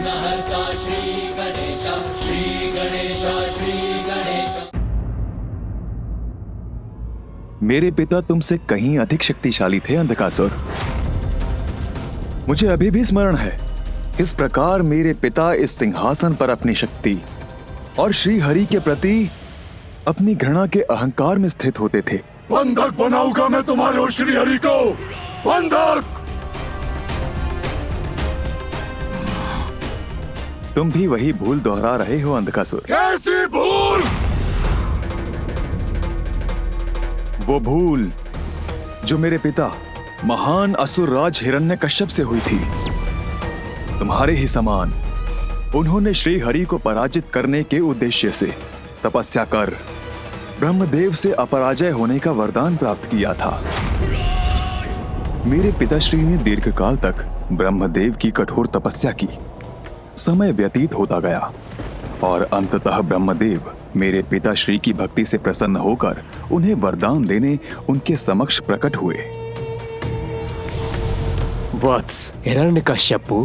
विघ्नहर्ता श्री गणेश, श्री गणेश, श्री गणेश। मेरे पिता तुमसे कहीं अधिक शक्तिशाली थे अंधकासुर। मुझे अभी भी स्मरण है किस प्रकार मेरे पिता इस सिंहासन पर अपनी शक्ति और श्री हरि के प्रति अपनी घृणा के अहंकार में स्थित होते थे। बंधक बनाऊंगा मैं तुम्हारे और श्री हरि को, बंधक। तुम भी वही भूल दोहरा रहे हो अंधकासुर। कैसी भूल? वो भूल जो मेरे पिता महान असुर राज हिरण्यकश्यप से हुई थी। तुम्हारे ही समान उन्होंने श्री हरि को पराजित करने के उद्देश्य से तपस्या कर ब्रह्मदेव से अपराजय होने का वरदान प्राप्त किया था। मेरे पिताश्री ने दीर्घकाल तक ब्रह्मदेव की कठोर तपस्या की। समय व्यतीत होता गया और अंततः ब्रह्मदेव मेरे पिताश्री की भक्ति से प्रसन्न होकर उन्हें वरदान देने उनके समक्ष प्रकट हुए। वत्स हिरण्यकश्यपु,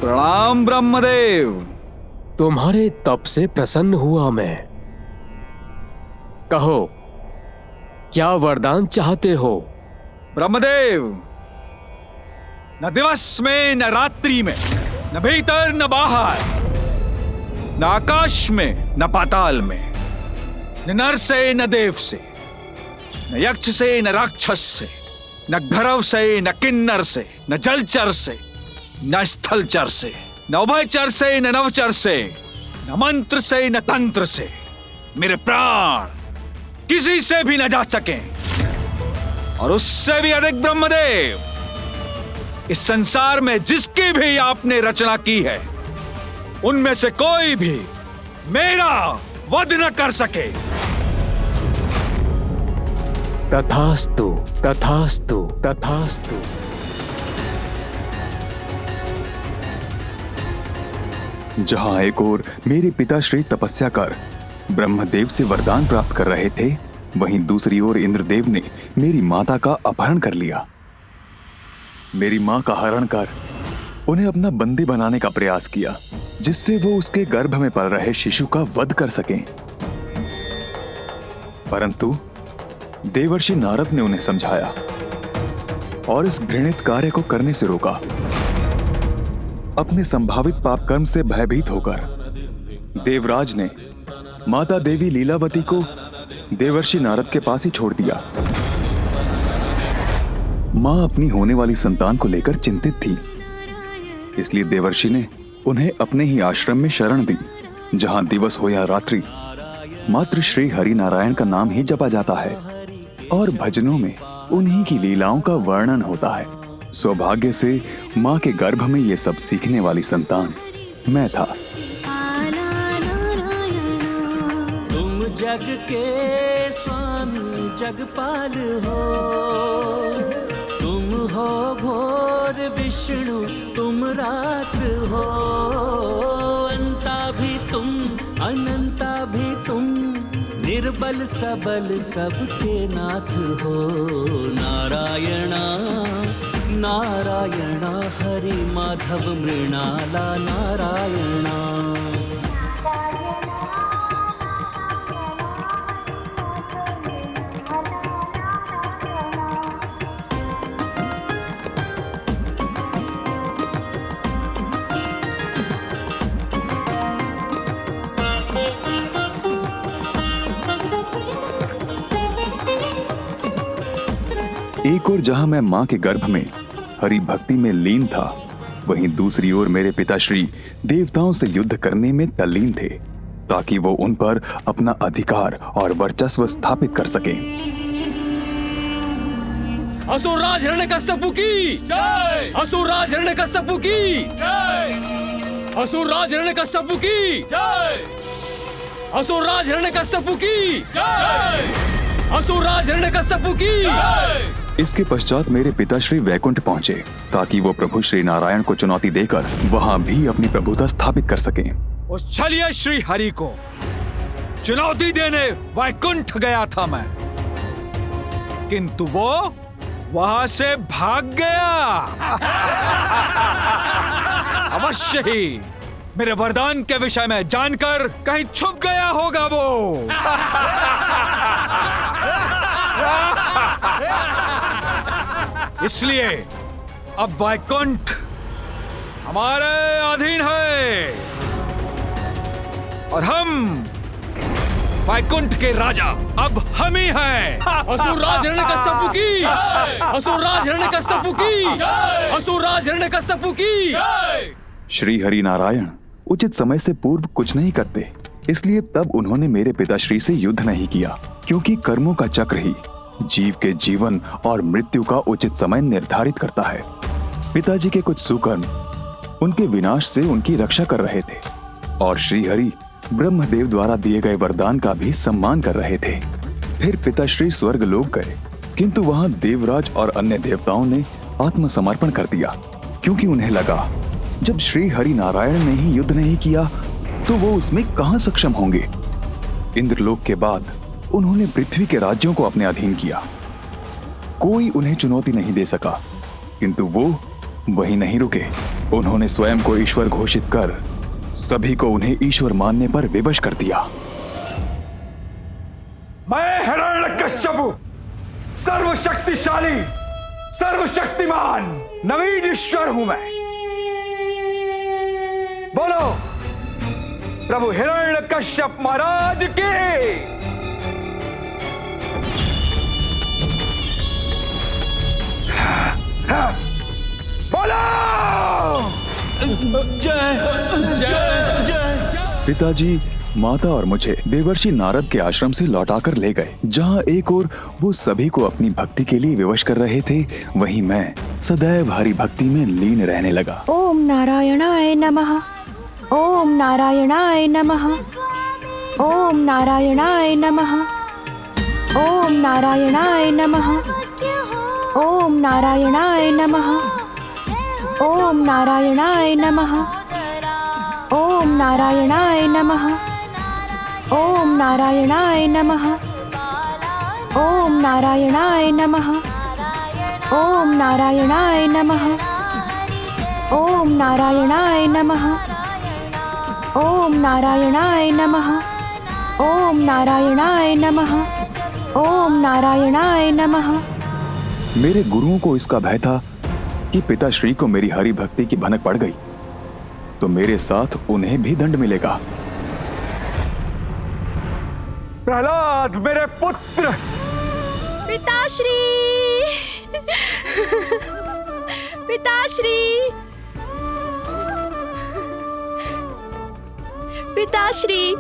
प्रणाम ब्रह्मदेव। तुम्हारे तप से प्रसन्न हुआ मैं। कहो, क्या वरदान चाहते हो? ब्रह्मदेव, न दिवस में न रात्रि में, न भीतर न बाहर, न आकाश में न पाताल में, न नर से न देव से, न यक्ष से न राक्षस से, न घरव से न किन्नर से, न जलचर से न स्थलचर से, न उभयचर से न नवचर से, न मंत्र से न तंत्र से मेरे प्राण किसी से भी न जा सके। और उससे भी अधिक ब्रह्मदेव, इस संसार में जिसकी भी आपने रचना की है उनमें से कोई भी मेरा वध न कर सके। तथास्तु, तथास्तु, तथास्तु। जहां एक ओर मेरे पिताश्री तपस्या कर ब्रह्मदेव से वरदान प्राप्त कर रहे थे, वहीं दूसरी ओर इंद्रदेव ने मेरी माता का अपहरण कर लिया। मेरी मां का हरण कर उन्हें अपना बंदी बनाने का प्रयास किया, जिससे वो उसके गर्भ में पल रहे शिशु का वध कर सकें। परंतु देवर्षि नारद ने उन्हें समझाया और इस घृणित कार्य को करने से रोका। अपने संभावित पाप कर्म से भयभीत होकर देवराज ने माता देवी लीलावती को देवर्षि नारद के पास ही छोड़ दिया। मां अपनी होने वाली संतान को लेकर चिंतित थी, इसलिए देवर्षि ने उन्हें अपने ही आश्रम में शरण दी, जहां दिवस हो या रात्रि मात्र श्री हरि नारायण का नाम ही जपा जाता है और भजनों में उन्हीं की लीलाओं का वर्णन होता है। सौभाग्य से मां के गर्भ में ये सब सीखने वाली संतान मैं था। तुम जग के स्वामी जगपाल हो, तुम हो भोर विष्णु तुम रात हो, अंता भी तुम अनंता भी तुम, निर्बल सबल सबके नाथ हो। नारायणा नारायणा हरि माधव मृणाला नारायणा। एक ओर जहां मैं मां के गर्भ में हरि भक्ति में लीन था, वहीं दूसरी ओर मेरे पिताश्री देवताओं से युद्ध करने में तल्लीन थे, ताकि वो उन पर अपना अधिकार और वर्चस्व स्थापित कर सके। असुरराज हिरण्यकश्यपु की जय! असुरराज हिरण्यकश्यपु की जय! असुरराज हिरण्यकश्यपु की जय! असुरराज हिरण्यकश्यपु की जय! असुरराज हिरण्यकश्यपु की जय! इसके पश्चात मेरे पिताश्री वैकुंठ पहुंचे, ताकि वो प्रभु श्री नारायण को चुनौती देकर वहां भी अपनी प्रभुता स्थापित कर सकें। उस छलिया श्री हरि को चुनौती देने वैकुंठ गया था मैं, किंतु वो वहां से भाग गया। अवश्य ही मेरे वरदान के विषय में जानकर कहीं छुप गया होगा वो। इसलिए अब वैकुंठ हमारे अधीन है और हम वैकुंठ के राजा अब हम ही हैं। असुरराज हिरण्यकश्यप की, असुरराज हिरण्यकश्यप की, असुरराज हिरण्यकश्यप की। श्री हरि नारायण उचित समय से पूर्व कुछ नहीं करते, इसलिए तब उन्होंने मेरे पिताश्री से युद्ध नहीं किया, क्योंकि कर्मों का चक्र ही जीव के जीवन और मृत्यु का उचित समय निर्धारित करता है। पिताजी के कुछ सुकर्म उनके विनाश से उनकी रक्षा कर रहे थे और श्री हरि ब्रह्मदेव द्वारा दिए गए वरदान का भी सम्मान कर रहे थे। फिर पिताश्री स्वर्ग लोक गए, किंतु वहां देवराज और अन्य देवताओं ने आत्मसमर्पण कर दिया, क्योंकि उन्हें लगा जब श्री हरि नारायण ने ही युद्ध नहीं किया तो वो उसमें कहां सक्षम होंगे। इंद्रलोक के बाद उन्होंने पृथ्वी के राज्यों को अपने अधीन किया। कोई उन्हें चुनौती नहीं दे सका, किंतु वो वहीं नहीं रुके। उन्होंने स्वयं को ईश्वर घोषित कर सभी को उन्हें ईश्वर मानने पर विवश कर दिया। मैं हिरण्यकश्यप सर्वशक्तिशाली सर्वशक्तिमान नवीन ईश्वर हूं मैं। बोलो प्रभु हिरण्यकश्यप महाराज की। बोलो पिताजी माता और मुझे देवर्षि नारद के आश्रम से लौटाकर ले गए, जहाँ एक ओर वो सभी को अपनी भक्ति के लिए विवश कर रहे थे, वहीं मैं सदैव हरि भक्ति में लीन रहने लगा। ओम नारायणाय नमः, ओम नारायणाय नमः, ओम नारायणाय नमः, ओम नारायणाय नमः, ओम नारायणाय नमः, ओम नारायणाय नमः, ओम नारायणाय नमः, ओम नारायणाय नमः, ओम नारायणाय नमः, ओम नारायणाय नमः, ओम नारायणाय नमः, ओम नारायणाय नमः, ओम नारायणाय नमः, ओम नारायणाय नमः। मेरे गुरुओं को इसका भय था कि पिताश्री को मेरी हरि भक्ति की भनक पड़ गई तो मेरे साथ उन्हें भी दंड मिलेगा। प्रहलाद मेरे पुत्र। पिताश्री, पिताश्री, पिताश्री।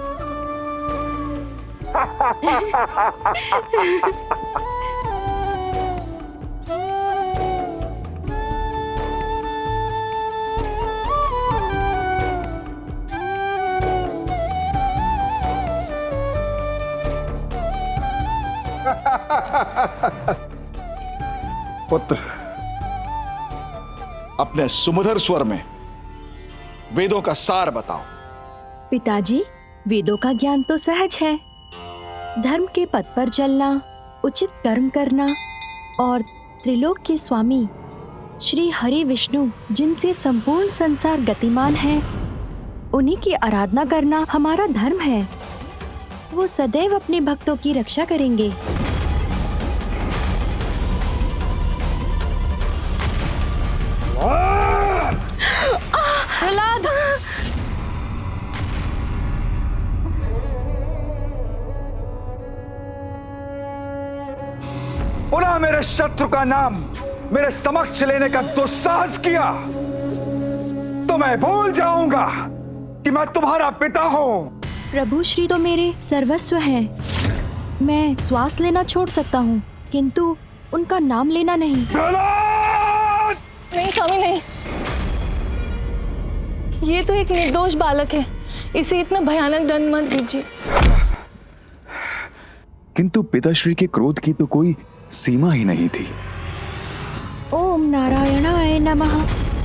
पुत्र, अपने सुमधुर स्वर में वेदों का सार बताओ। पिताजी, वेदों का ज्ञान तो सहज है। धर्म के पथ पर चलना, उचित कर्म करना और त्रिलोक के स्वामी श्री हरि विष्णु, जिनसे संपूर्ण संसार गतिमान है, उन्हीं की आराधना करना हमारा धर्म है। वो सदैव अपने भक्तों की रक्षा करेंगे। प्रहलाद, पुनः मेरे शत्रु का नाम मेरे समक्ष लेने का दुस्साहस किया तो मैं भूल जाऊंगा कि मैं तुम्हारा पिता हूं। प्रभु श्री तो मेरे सर्वस्व हैं। मैं श्वास लेना छोड़ सकता हूँ, किंतु उनका नाम लेना नहीं। नहीं स्वामी, नहीं। ये तो एक निर्दोष बालक है, इसे इतना भयानक दंड मत दीजिए। किंतु पिताश्री के क्रोध की तो कोई सीमा ही नहीं थी। ओम नारायणाय नमः,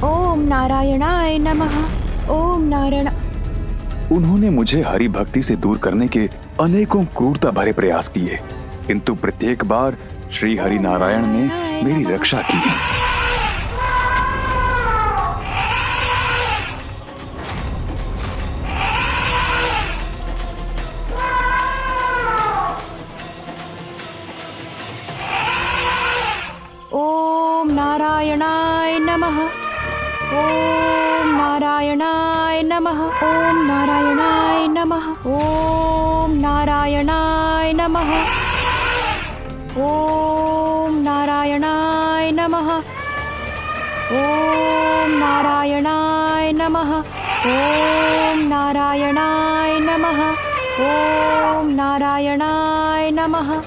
ओम नारायणाय नमः, ओम नारायण। उन्होंने मुझे हरि भक्ति से दूर करने के अनेकों क्रूरता भरे प्रयास किए, किंतु प्रत्येक बार श्री हरि नारायण ने मेरी रक्षा की। ओम नारायणाय नमः। ओम नारायणाय नमः। ओम नारायणाय नमः। ओम नारायणाय नमः। ओम नारायणाय नमः। ओम नारायणाय नमः। ओम नारायणाय नमः। ओम नारायणाय नमः।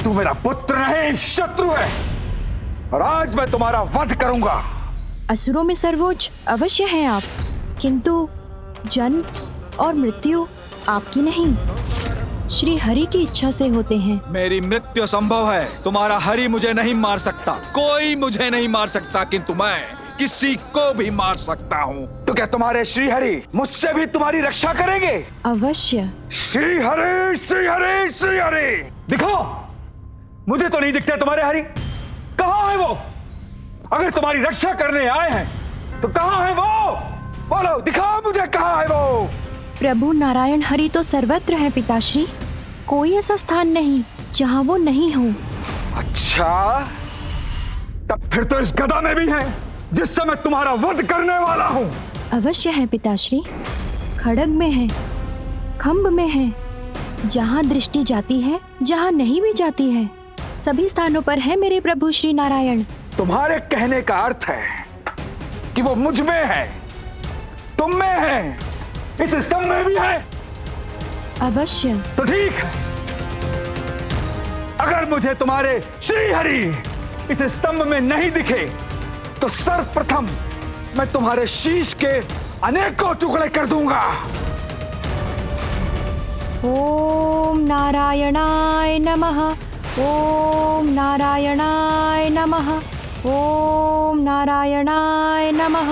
तू मेरा पुत्र नहीं, शत्रु है, और आज मैं तुम्हारा वध करूंगा। असुरों में सर्वोच्च अवश्य हैं आप, किंतु जन्म और मृत्यु आपकी नहीं, श्री हरि की इच्छा से होते हैं। मेरी मृत्यु संभव है, तुम्हारा हरि मुझे नहीं मार सकता, कोई मुझे नहीं मार सकता, किंतु मैं किसी को भी मार सकता हूँ। तो क्या तुम्हारे श्री हरि मुझसे भी तुम्हारी रक्षा करेंगे? अवश्य। श्री हरि, श्री हरि, श्री हरि। दिखो, मुझे तो नहीं दिखते तुम्हारे हरि। कहाँ है वो? अगर तुम्हारी रक्षा करने आए हैं तो कहाँ है वो? बोलो, दिखाओ मुझे, कहाँ है वो? प्रभु नारायण हरि तो सर्वत्र है पिताश्री, कोई ऐसा स्थान नहीं जहाँ वो नहीं हो। अच्छा, तब फिर तो इस गदा में भी है जिससे मैं तुम्हारा वध करने वाला हूँ। अवश्य है पिताश्री, खड्ग में है, खम्भ में है, जहाँ दृष्टि जाती है, जहाँ नहीं भी जाती है, सभी स्थानों पर है मेरे प्रभु श्री नारायण। तुम्हारे कहने का अर्थ है कि वो मुझ में है, तुम में है, इस स्तंभ में भी है। अवश्य। तो ठीक है, अगर मुझे तुम्हारे श्री हरि इस स्तंभ में नहीं दिखे तो सर्वप्रथम मैं तुम्हारे शीश के अनेकों टुकड़े कर दूंगा। ओम नारायणाय नमः। ओम नारायणाय नमः। ओम नारायणाय नमः।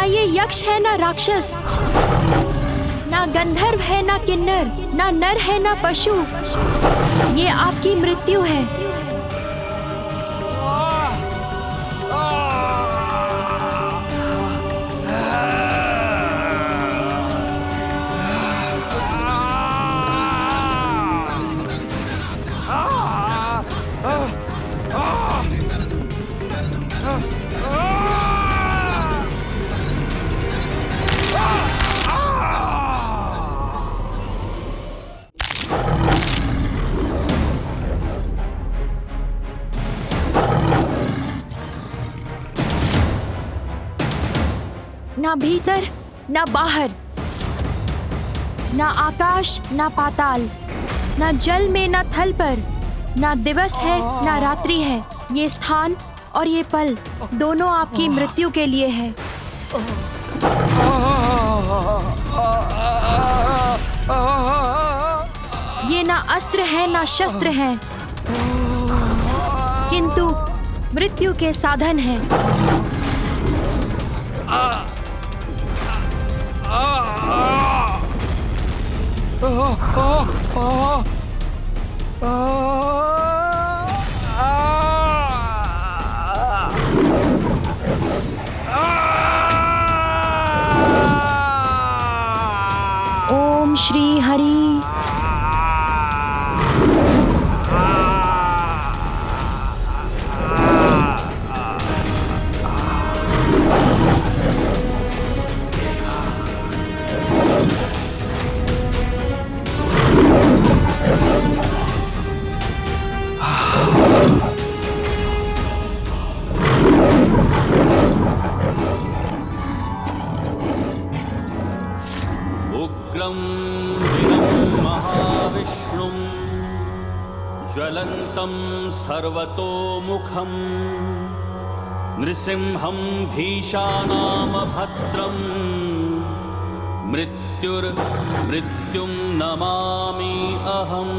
ना ये यक्ष है ना राक्षस, ना गंधर्व है ना किन्नर, ना नर है ना पशु, ये आपकी मृत्यु है। ना भीतर ना बाहर, ना आकाश ना पाताल, ना जल में ना थल पर, ना दिवस है ना रात्रि है, ये स्थान और ये पल दोनों आपकी मृत्यु के लिए है। ये ना अस्त्र है ना शस्त्र है, किंतु मृत्यु के साधन हैं। ओम श्री हरि। उग्रं वीरं महाविष्णुं ज्वलन्तं सर्वतोमुखं नृसिंहं भीषानामभद्रं मृत्युं नमामि अहम्।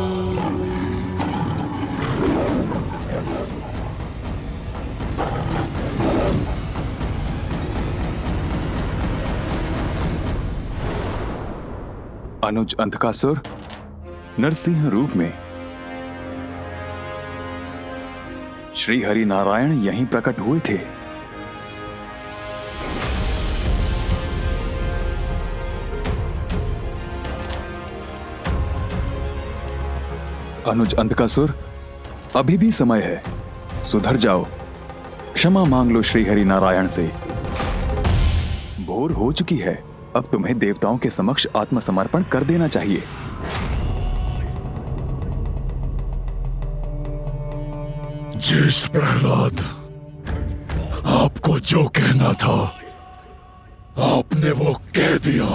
अनुज अंधकासुर नरसिंह रूप में श्री हरि नारायण यहीं प्रकट हुए थे। अनुज अंधकासुर, अभी भी समय है, सुधर जाओ, क्षमा मांग लो श्री हरि नारायण से। भोर हो चुकी है, अब तुम्हें देवताओं के समक्ष आत्मसमर्पण कर देना चाहिए। ज्येष्ठ प्रहलाद, आपको जो कहना था आपने वो कह दिया।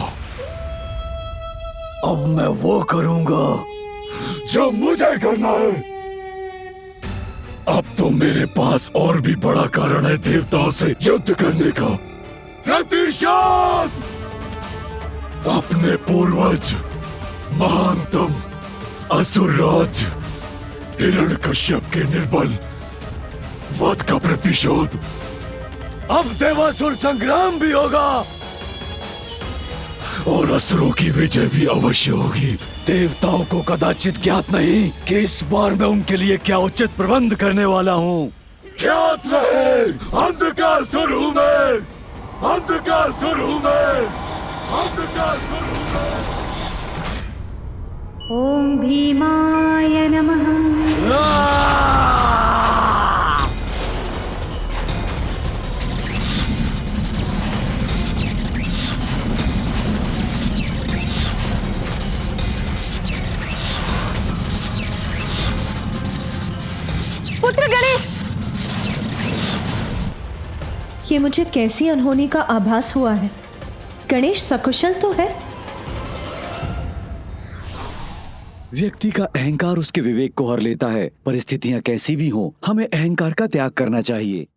अब मैं वो करूंगा जो मुझे करना है। अब तो मेरे पास और भी बड़ा कारण है देवताओं से युद्ध करने का। प्रतिशोध! अपने पूर्वज महानतम असुरराज हिरण्यकश्यप के निर्बल वध का प्रतिशोध। अब देवासुर संग्राम भी होगा और असुरों की विजय भी अवश्य होगी। देवताओं को कदाचित ज्ञात नहीं कि इस बार मैं उनके लिए क्या उचित प्रबंध करने वाला हूँ। ज्ञात रहे, अंधकासुर हूँ मैं, अंधकासुर हूँ मैं, अंधकासुर हूँ मैं। ओम भीमाय नमः। पुत्र गणेश, ये मुझे कैसी अनहोनी का आभास हुआ है। गणेश सकुशल तो है? व्यक्ति का अहंकार उसके विवेक को हर लेता है। परिस्थितियां कैसी भी हों, हमें अहंकार का त्याग करना चाहिए।